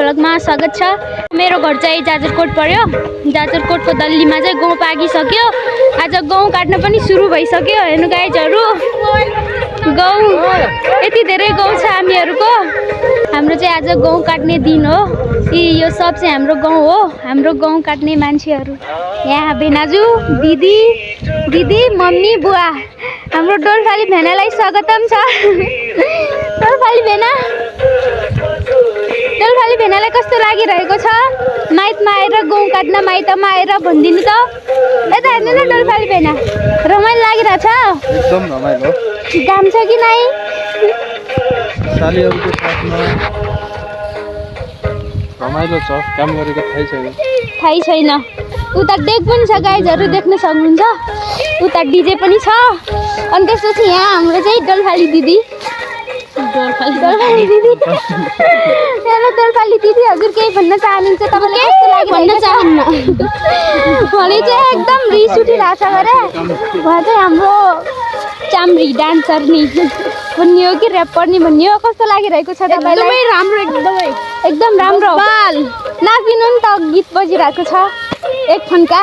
भ्लगमा स्वागत छ। मेरो घर चाहिँ जाजरकोट पर्यो। जाजरकोटको दल्लीमा चाहिँ गहुँ पाकिसक्यो। आज गहुँ काट्न पनि सुरु भइसक्यो। हेर्नु गाइजहरु, गहुँ यति धेरै गहुँ छ हामीहरुको। हाम्रो चाहिँ आज गहुँ काट्ने दिन हो। यो सब चाहिँ हाम्रो गहुँ हो। हाम्रो गहुँ काट्ने मान्छेहरु यहाँ भेनाजु, दिदी, मम्मी, बुवा। हाम्रो डोल्फाली भेनालाई स्वागतम छ। डोल्फाली भेनालाई कस्तो लागिरहेको छ? माइतमा आएर गहुँ काट्न, माइतमा आएर भनिदिनु त। यता हेर्नु न डोल्फाली भेना, रमाइलो लागिरहेछ? एकदम रमाइलो। घाम छ कि नै? सालीहरुको साथमा रमाइलो छ। काम गरेको थाहै छैन। उता डेक पनि छ गाइजहरु, देख्न सक्नुहुन्छ। उता डीजे पनि छ। अनि त्यसपछि यहाँ हाम्रो चाहिँ डोल्फाली दिदी। डोल्फाली दिदी हजुर केही भन्न चाहनुहुन्छ? तपाईलाई कस्तो लागिरहेको छ? भोलि चाहिँ एकदम रिस उठिरहेछ गरे। उहाँ चाहिँ हाम्रो चाम्री डान्सर नि भन्ने हो कि र्यापर नि भन्ने हो। कस्तो लागिरहेको छ तपाईलाई? एकदम राम्रो। नाचिनु नि त, गीत बजिरहेको छ एक फन्का।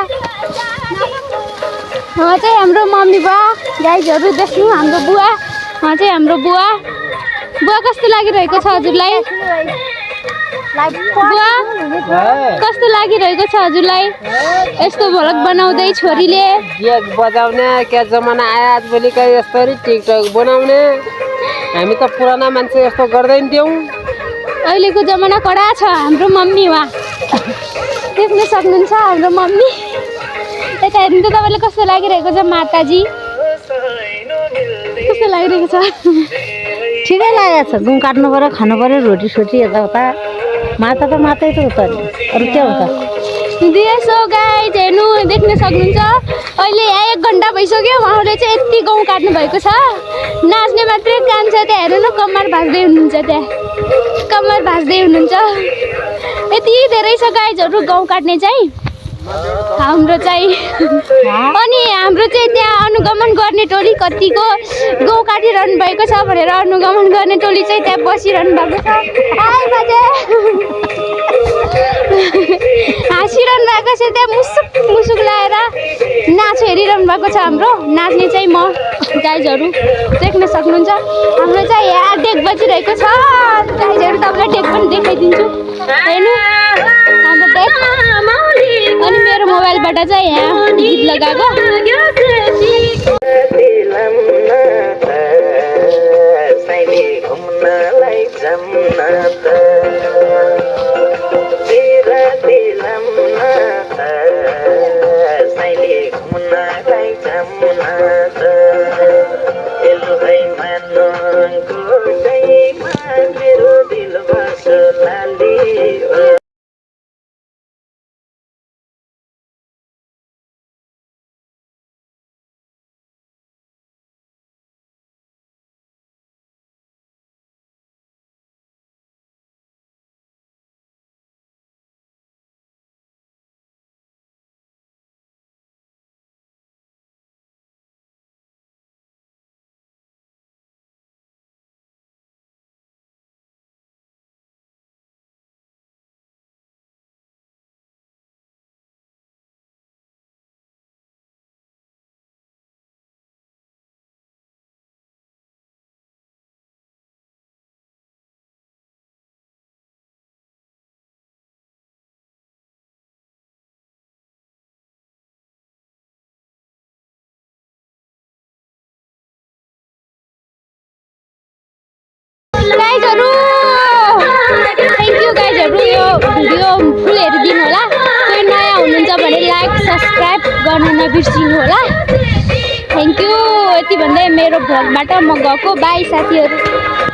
उहाँ चाहिँ हाम्रो मम्मी बुवा गाइजहरु, देख्नु हाम्रो बुवा। उहाँ चाहिँ हाम्रो बुवा। बुवा कस्तो लागिरहेको छ हजुरलाई? बुवा कस्तो लागिरहेको छ हजुरलाई? यस्तो भ्लग बनाउँदै छोरीले गिग बजाउने क्या जमाना आयो आजभोलि का यस्तरी टिकटक बनाउने। हामी त पुराना मान्छे यस्तो गर्दैन थियौं। अहिलेको जमाना कडा छ। हाम्रो मम्मी वा देख्न सक्नुहुन्छ हाम्रो मम्मी। यता हेर्नु त तपाईलाई कस्तो लागिरहेको छ माताजी? कस्तो लागिरहेको छ? ठिकै लागेको छ। गहुँ काट्नु पर्यो, खानु पर्यो, रोटी सोटी यताउता। माता त मातै त हो त, अरू के हो त? सो गाइज हेर्नु, देख्न सक्नुहुन्छ अहिले 1 घन्टा भइसक्यो। उहाँले चाहिँ यति गहुँ काट्नु भएको छ। नाच्ने मात्रै काम छ त्यहाँ। हेर्नु न, कम्मर भाँच्दै हुनुहुन्छ त्यहाँ। कम्मर भाँच्दै हुनुहुन्छ। यति धेरै छ गाइजहरु गहुँ काट्ने चाहिँ हाम्रो चाहिँ। अनि हाम्रो चाहिँ त्यहाँ अनुगमन गर्ने टोली कतिको गहुँ काटिरहनु भएको छ भनेर अनुगमन गर्ने टोली चाहिँ त्यहाँ बसिरहनु भएको छ। हाँसिरहनु भएको छ त्यहाँ, मुसुक लाएर नाच हेरिरहनु भएको छ हाम्रो। नाच्ने चाहिँ म गाइजहरु देख्न सक्नुहुन्छ। हाम्रो चाहिँ यहाँ डेक बजिरहेको छ गाइजहरु। तपाईँलाई डेक पनि देखाइदिन्छु। हेर्नु हाम्रो डेक। अनि मेरो मोबाइलबाट चाहिँ यहाँ गीत लगाएको। गाइजहरु थ्यांक यू गाइजहरु। यो भिडियो फुल हेरिदिनु होला। कोही नयाँ हुनुहुन्छ भने लाइक सब्स्क्राइब गर्न नबिर्सिनु होला। Thank you. यति भन्दै मेरो भ्लगबाट म गएको। बाई साथीहरु।